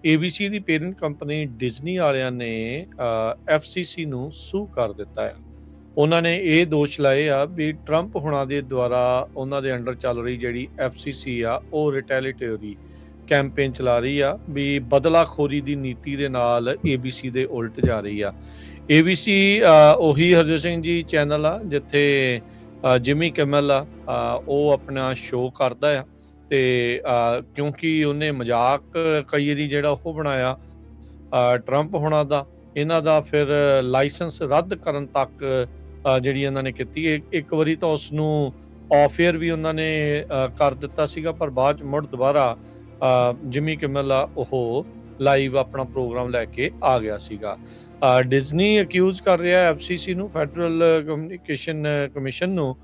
ABC ਦੀ parent company Disney ਵਾਲਿਆਂ ਨੇ FCC ਨੂੰ ਸੂ ਕਰ ਦਿੱਤਾ ਹੈ। ਉਹਨਾਂ ਨੇ ਇਹ ਦੋਸ਼ ਲਾਏ ਆ ਵੀ ਟਰੰਪ ਹੁਣਾਂ ਦੇ ਦੁਆਰਾ ਉਹਨਾਂ ਦੇ ਅੰਡਰ ਚੱਲ ਰਹੀ ਜਿਹੜੀ FCC ਆ ਉਹ ਰਿਟੈਲੀਟੇਟਰੀ ਕੈਂਪੇਨ ਚਲਾ ਰਹੀ ਆ, ਵੀ ਬਦਲਾਖੋਰੀ ਦੀ ਨੀਤੀ ਦੇ ਨਾਲ ABC ਦੇ ਉਲਟ ਜਾ ਰਹੀ ਆ। ABC ਉਹੀ ਹਰਜੀਤ ਸਿੰਘ ਜੀ ਚੈਨਲ ਆ ਜਿੱਥੇ ਜਿਮੀ ਕਿਮਲ ਆ ਉਹ ਆਪਣਾ ਸ਼ੋਅ ਕਰਦਾ ਆ, ਤੇ ਕਿਉਂਕਿ ਉਹਨੇ ਮਜ਼ਾਕ ਕਈ ਵਾਰੀ ਜਿਹੜਾ ਉਹ ਬਣਾਇਆ ਟਰੰਪ ਹੁਣਾਂ ਦਾ, ਇਹਨਾਂ ਦਾ ਫਿਰ ਲਾਇਸੈਂਸ ਰੱਦ ਕਰਨ ਤੱਕ ਜਿਹੜੀ ਉਹਨਾਂ ਨੇ ਕੀਤੀ। ਇੱਕ ਵਾਰੀ ਤਾਂ ਉਸ ਨੂੰ ਆਫ ਏਅਰ ਵੀ ਉਹਨਾਂ ਨੇ ਕਰ ਦਿੱਤਾ ਸੀਗਾ, ਪਰ ਬਾਅਦ ਚ ਮੁੜ ਦੁਬਾਰਾ ਜਿਮੀ ਕਿਮਲ ਆ ਉਹ ਲਾਈਵ ਆਪਣਾ ਪ੍ਰੋਗਰਾਮ ਲੈ ਕੇ ਆ ਗਿਆ ਸੀਗਾ। ਡਿਜ਼ਨੀ ਅਕਿਊਜ਼ ਕਰ ਰਿਹਾ FCC ਨੂੰ, ਫੈਡਰਲ ਕਮਿਊਨੀਕੇਸ਼ਨ ਕਮਿਸ਼ਨ ਨੂੰ,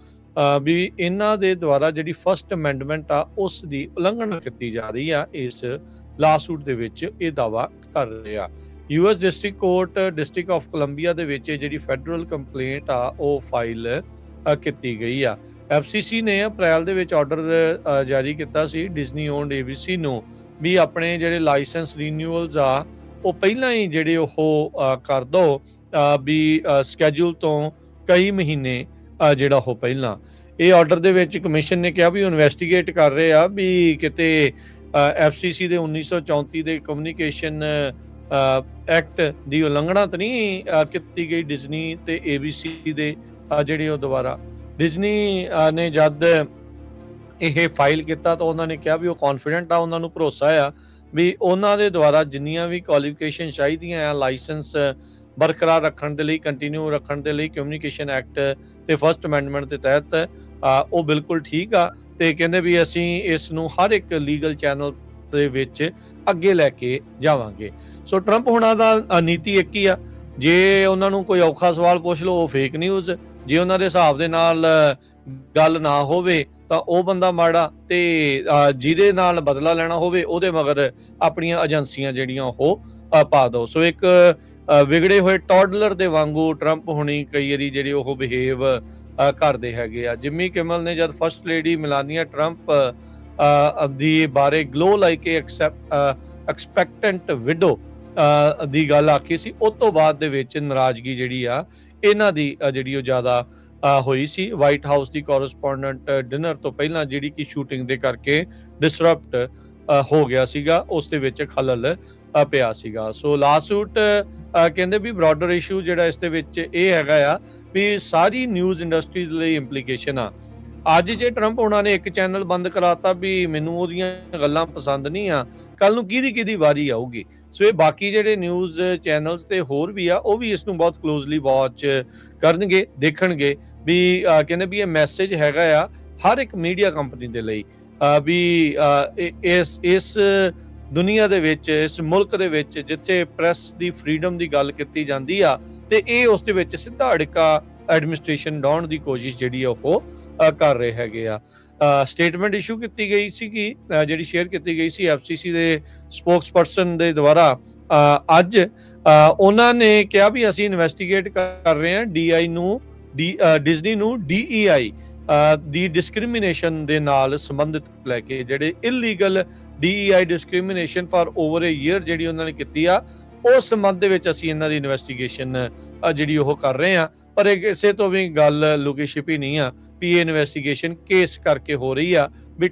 ਵੀ ਇਹਨਾਂ ਦੇ ਦੁਆਰਾ ਜਿਹੜੀ ਫਸਟ ਅਮੈਂਡਮੈਂਟ ਆ ਉਸ ਦੀ ਉਲੰਘਣਾ ਕੀਤੀ ਜਾ ਰਹੀ ਆ। ਇਸ ਲਾਸੂਟ ਦੇ ਵਿੱਚ ਇਹ ਦਾਅਵਾ ਕਰ ਰਿਹਾ। US district court district of Columbia ਦੇ ਵਿੱਚ ਜਿਹੜੀ ਫੈਡਰਲ ਕੰਪਲੇਂਟ ਆ ਉਹ ਫਾਈਲ ਕੀਤੀ ਗਈ ਆ। FCC ਨੇ ਅਪ੍ਰੈਲ ਦੇ ਵਿੱਚ ਆਰਡਰ ਜਾਰੀ ਕੀਤਾ ਸੀ ਡਿਜ਼ਨੀ ਓਨਡ ABC ਨੂੰ ਵੀ ਆਪਣੇ ਜਿਹੜੇ ਲਾਇਸੈਂਸ ਰੀਨਿਊਅਲਸ ਆ ਉਹ ਪਹਿਲਾਂ ਹੀ ਜਿਹੜੇ ਉਹ ਕਰ ਦੋ, ਵੀ ਸਕੈਜੂਲ ਤੋਂ ਕਈ ਮਹੀਨੇ ਜਿਹੜਾ ਉਹ ਪਹਿਲਾਂ। ਇਹ ਆਰਡਰ ਦੇ ਵਿੱਚ ਕਮਿਸ਼ਨ ਨੇ ਕਿਹਾ ਵੀ ਉਹ ਇਨਵੈਸਟੀਗੇਟ ਕਰ ਰਹੇ ਆ ਵੀ ਕਿਤੇ FCC ਦੇ 1934 ਦੇ ਕਮਿਊਨੀਕੇਸ਼ਨ ਐਕਟ ਦੀ ਉਲੰਘਣਾ ਤਾਂ ਨਹੀਂ ਕੀਤੀ ਗਈ ਡਿਜ਼ਨੀ ਤੇ ABC ਦੇ ਜਿਹੜੇ ਉਹ ਦੁਆਰਾ। ਡਿਜ਼ਨੀ ਨੇ ਜਦ ਇਹ ਫਾਈਲ ਕੀਤਾ ਤਾਂ ਉਹਨਾਂ ਨੇ ਕਿਹਾ ਵੀ ਉਹ ਕੌਨਫੀਡੈਂਟ ਆ, ਉਹਨਾਂ ਨੂੰ ਭਰੋਸਾ ਆ ਵੀ ਉਹਨਾਂ ਦੇ ਦੁਆਰਾ ਜਿੰਨੀਆਂ ਵੀ ਕੁਆਲੀਫਿਕੇਸ਼ਨ ਚਾਹੀਦੀਆਂ ਆ ਲਾਇਸੈਂਸ ਬਰਕਰਾਰ ਰੱਖਣ ਦੇ ਲਈ, ਕੰਟੀਨਿਊ ਰੱਖਣ ਦੇ ਲਈ ਕਮਿਊਨੀਕੇਸ਼ਨ ਐਕਟ ਤੇ ਫਸਟ ਅਮੈਂਡਮੈਂਟ ਦੇ ਤਹਿਤ ਉਹ ਬਿਲਕੁਲ ਠੀਕ ਆ। ਤੇ ਕਹਿੰਦੇ ਵੀ ਅਸੀਂ ਇਸ ਨੂੰ ਹਰ ਇੱਕ ਲੀਗਲ ਚੈਨਲ ਦੇ ਵਿੱਚ ਅੱਗੇ ਲੈ ਕੇ ਜਾਵਾਂਗੇ। ਸੋ ਟਰੰਪ ਹੁਣਾਂ ਦਾ ਨੀਤੀ ਇੱਕ ਹੀ ਆ, ਜੇ ਉਹਨਾਂ ਨੂੰ ਕੋਈ ਔਖਾ ਸਵਾਲ ਪੁੱਛ ਲਓ ਉਹ ਫੇਕ ਨਿਊਜ਼, ਜੇ ਉਹਨਾਂ ਦੇ ਹਿਸਾਬ ਦੇ ਨਾਲ ਗੱਲ ਨਾ ਹੋਵੇ ਤਾਂ ਉਹ ਬੰਦਾ ਮਾੜਾ, ਤੇ ਜਿਹਦੇ ਨਾਲ ਬਦਲਾ ਲੈਣਾ ਹੋਵੇ ਉਹਦੇ ਮਗਰ ਆਪਣੀਆਂ ਏਜੰਸੀਆਂ ਜਿਹੜੀਆਂ ਉਹ ਪਾ ਦਿਓ। ਸੋ ਇੱਕ ਵਿਗੜੇ ਹੋਏ ਟੌਡਲਰ ਦੇ ਵਾਂਗੂ ਟਰੰਪ ਹੁਣੀ ਕਈ ਵਾਰੀ ਜਿਹੜੇ ਉਹ ਬਿਹੇਵ ਕਰਦੇ ਹੈਗੇ ਆ। ਜਿਮੀ ਕਿਮਲ ਨੇ ਜਦ ਫਸਟ ਲੇਡੀ ਮਿਲਾਨੀਆ ਟਰੰਪ ਦੀ ਬਾਰੇ ਗਲੋ ਲਾਈਕ ਐਕਸਪੈਕਟੈਂਟ ਵਿਡੋ ਦੀ ਗੱਲ ਆਖੀ ਸੀ, ਉਸ ਤੋਂ ਬਾਅਦ ਦੇ ਵਿੱਚ ਨਾਰਾਜ਼ਗੀ ਜਿਹੜੀ ਆ ਇਹਨਾਂ ਦੀ ਜਿਹੜੀ ਉਹ ਜ਼ਿਆਦਾ ਹੋਈ ਸੀ। ਵਾਈਟ ਹਾਊਸ ਦੀ ਕੋਰਸਪੋਂਡੈਂਟ ਡਿਨਰ ਤੋਂ ਪਹਿਲਾਂ ਜਿਹੜੀ ਕਿ ਸ਼ੂਟਿੰਗ ਦੇ ਕਰਕੇ ਡਿਸਰਪਟ ਹੋ ਗਿਆ ਸੀਗਾ, ਉਸ ਦੇ ਵਿੱਚ ਖਲਲ ਪਿਆ ਸੀਗਾ। ਸੋ ਲਾਸੂਟ ਕਹਿੰਦੇ ਵੀ ਬ੍ਰੌਡਰ ਇਸ਼ੂ ਜਿਹੜਾ ਇਸ ਦੇ ਵਿੱਚ ਇਹ ਹੈਗਾ ਆ ਵੀ ਸਾਰੀ ਨਿਊਜ਼ ਇੰਡਸਟਰੀ ਲਈ ਇੰਪਲੀਕੇਸ਼ਨ ਆ। ਅੱਜ ਜੇ ਟਰੰਪ ਉਹਨਾਂ ਨੇ ਇੱਕ ਚੈਨਲ ਬੰਦ ਕਰਾਤਾ ਵੀ ਮੈਨੂੰ ਉਹਦੀਆਂ ਗੱਲਾਂ ਪਸੰਦ ਨਹੀਂ ਆ, ਕੱਲ ਨੂੰ ਕਿਹਦੀ ਵਾਰੀ ਆਊਗੀ। ਸੋ ਇਹ ਬਾਕੀ ਜਿਹੜੇ ਨਿਊਜ਼ ਚੈਨਲਸ ਤੇ ਹੋਰ ਵੀ ਆ ਉਹ ਵੀ ਇਸ ਨੂੰ ਬਹੁਤ ਕਲੋਜ਼ਲੀ ਵਾਚ ਕਰਨਗੇ, ਦੇਖਣਗੇ ਵੀ ਕਹਿੰਦੇ ਵੀ ਇਹ ਮੈਸੇਜ ਹੈਗਾ ਆ ਹਰ ਇੱਕ ਮੀਡੀਆ ਕੰਪਨੀ ਦੇ ਲਈ ਵੀ ਇਸ ਦੁਨੀਆ ਦੇ ਵਿੱਚ, ਇਸ ਮੁਲਕ ਦੇ ਵਿੱਚ ਜਿੱਥੇ ਪ੍ਰੈਸ ਦੀ ਫਰੀडम ਦੀ ਗੱਲ ਕੀਤੀ ਜਾਂਦੀ ਆ ਤੇ ਇਹ ਉਸ ਦੇ ਵਿੱਚ ਸਿੱਧਾ ਅੜਿਕਾ ਐਡਮਿਨਿਸਟ੍ਰੇਸ਼ਨ ਡਾਉਣ ਦੀ ਕੋਸ਼ਿਸ਼ ਜਿਹੜੀ ਆ ਉਹ ਕਰ ਰਹੇ ਹੈਗੇ ਆ। ਸਟੇਟਮੈਂਟ ਇਸ਼ੂ ਕੀਤੀ ਗਈ ਸੀਗੀ ਜਿਹੜੀ ਸ਼ੇਅਰ ਕੀਤੀ ਗਈ ਸੀ FCC ਦੇ ਸਪੋਕਸਪਰਸਨ ਦੇ ਦੁਆਰਾ ਅੱਜ। ਉਹਨਾਂ ਨੇ ਕਿਹਾ ਵੀ ਅਸੀਂ ਇਨਵੈਸਟੀਗੇਟ ਕਰ ਰਹੇ ਹਾਂ ਡਿਜ਼ਨੀ ਨੂੰ DEI ਦੀ ਡਿਸਕ੍ਰਿਮੀਨੇਸ਼ਨ ਦੇ ਨਾਲ ਸੰਬੰਧਿਤ ਲੈ ਕੇ, ਜਿਹੜੇ illegal DEI discrimination for over a year ਜਿਹੜੀ ਉਹਨਾਂ ਨੇ ਕੀਤੀ ਆ, ਉਸ ਸੰਬੰਧ ਦੇ ਵਿੱਚ ਅਸੀਂ ਇਹਨਾਂ ਦੀ ਇਨਵੈਸਟੀਗੇਸ਼ਨ ਜਿਹੜੀ ਉਹ ਕਰ ਰਹੇ ਹਾਂ। ਪਰ ਇਹ ਕਿਸੇ ਤੋਂ ਵੀ ਗੱਲ ਲੁਕੀ ਛਿਪੀ ਨਹੀਂ ਆ ਵੀ ਇਹ ਇਨਵੈਸਟੀਗੇਸ਼ਨ ਕੇਸ ਕਰਕੇ ਹੋ ਰਹੀ ਆ,